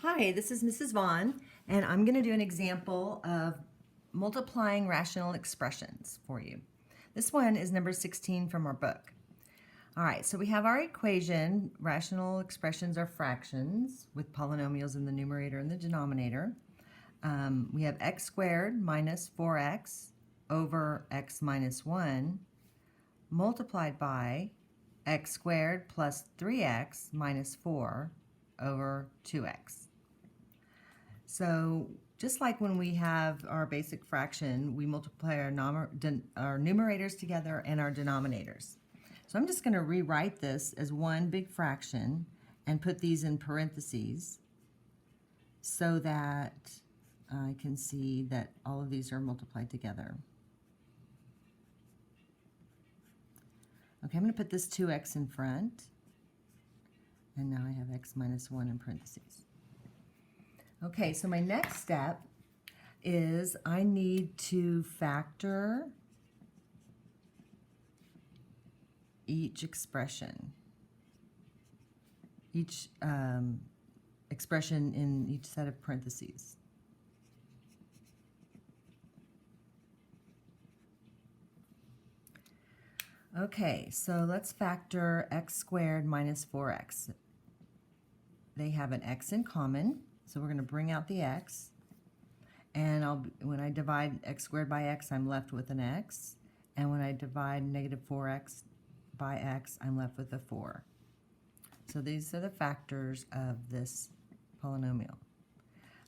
Hi, this is Mrs. Vaughn, and I'm going to do an example of multiplying rational expressions for you. This one is number 16 from our book. All right, so we have our equation. Rational expressions are fractions with polynomials in the numerator and the denominator. We have x squared minus 4x over x minus 1 multiplied by x squared plus 3x minus 4 over 2x. So just like when we have our basic fraction, we multiply our numerators together and our denominators. So I'm just going to rewrite this as one big fraction and put these in parentheses so that I can see that all of these are multiplied together. Okay, I'm going to put this 2x in front, and now I have x minus 1 in parentheses. Okay, so my next step is I need to factor each expression, each expression in each set of parentheses. Okay, so let's factor x squared minus 4x. They have an x in common, so we're going to bring out the x. And when I divide x squared by x, I'm left with an x. And when I divide negative 4x by x, I'm left with a 4. So these are the factors of this polynomial.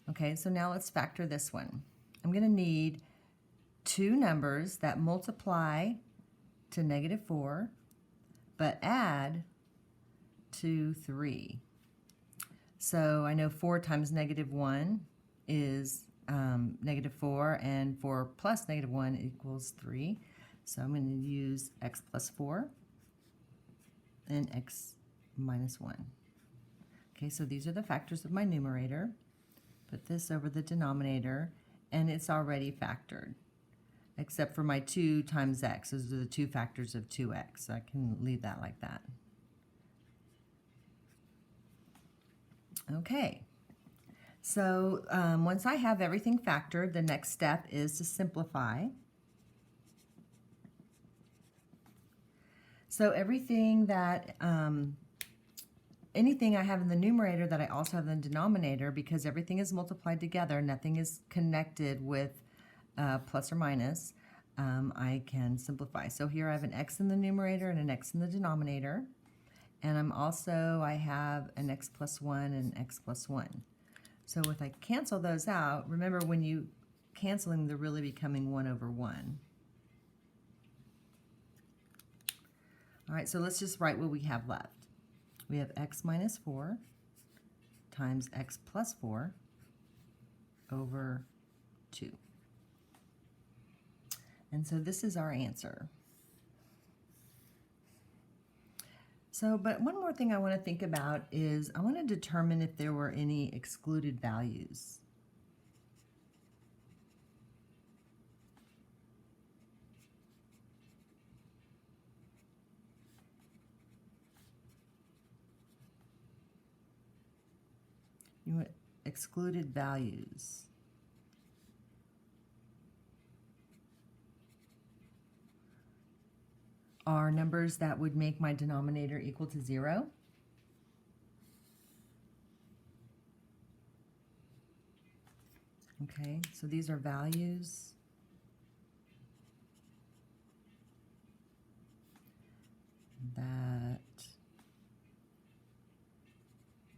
Okay, so now let's factor this one. I'm going to need two numbers that multiply to negative 4, but add to 3. So I know 4 times negative 1 is negative 4, and 4 plus negative 1 equals 3. So I'm going to use x plus 4 and x minus 1. Okay, so these are the factors of my numerator. Put this over the denominator, and it's already factored, except for my 2 times x. Those are the two factors of 2x, so I can leave that like that. Okay, so once I have everything factored, the next step is to simplify. So everything that, anything I have in the numerator that I also have in the denominator, because everything is multiplied together, nothing is connected with plus or minus, I can simplify. So here I have an x in the numerator and an x in the denominator. And I have an x plus 1 and an x plus 1. So if I cancel those out, remember when you canceling, they're really becoming 1 over 1. All right, so let's just write what we have left. We have x minus 4 times x plus 4 over 2. And so this is our answer. So, but one more thing I want to think about is I want to determine if there were any excluded values. Excluded values. Are numbers that would make my denominator equal to 0. Okay, so these are values that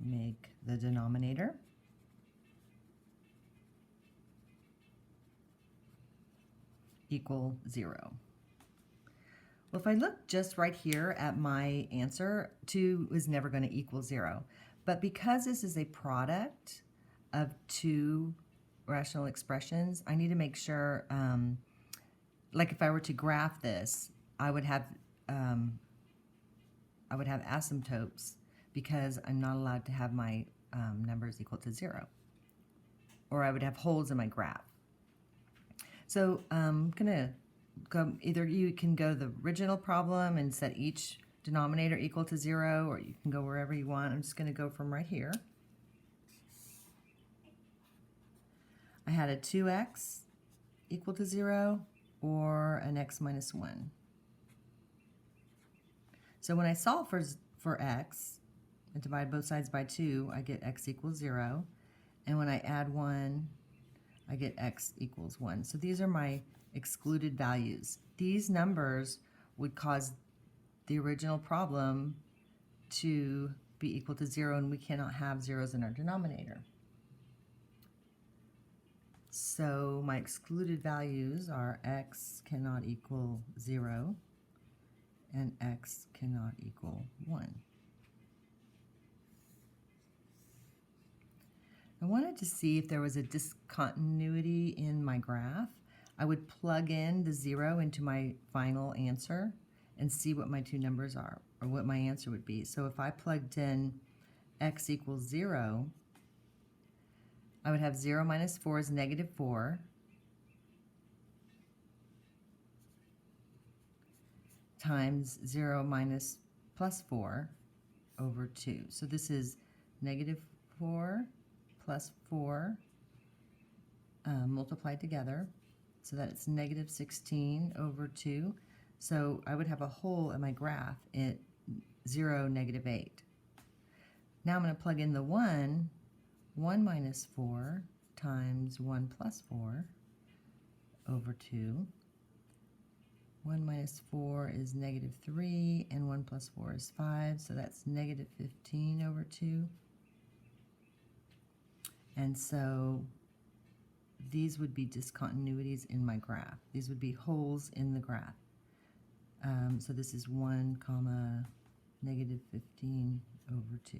make the denominator equal 0. Well, if I look just right here at my answer, 2 is never going to equal 0. But because this is a product of two rational expressions, I need to make sure, like if I were to graph this, I would have asymptotes because I'm not allowed to have my numbers equal to 0. Or I would have holes in my graph. So I'm going to go, either you can go the original problem and set each denominator equal to 0, or you can go wherever you want. I'm just going to go from right here. I had a 2x equal to 0 or an x minus 1. So when I solve for x and divide both sides by 2, I get x equals 0. And when I add 1, I get x equals 1. So these are my excluded values. These numbers would cause the original problem to be equal to 0, and we cannot have zeros in our denominator. So my excluded values are x cannot equal 0 and x cannot equal 1. I wanted to see if there was a discontinuity in my graph. I would plug in the 0 into my final answer and see what my two numbers are, or what my answer would be. So if I plugged in x equals 0, I would have 0 minus 4 is negative 4, times 0 minus plus 4 over 2. So this is negative 4 plus 4 multiplied together, so that it's negative 16 over 2. So I would have a hole in my graph at 0, negative 8. Now I'm going to plug in the 1 minus 4 times 1 plus 4 over 2. 1 minus 4 is negative 3, and 1 plus 4 is 5, so that's negative 15 over 2. And so these would be discontinuities in my graph. These would be holes in the graph. So this is 1 comma negative 15 over 2.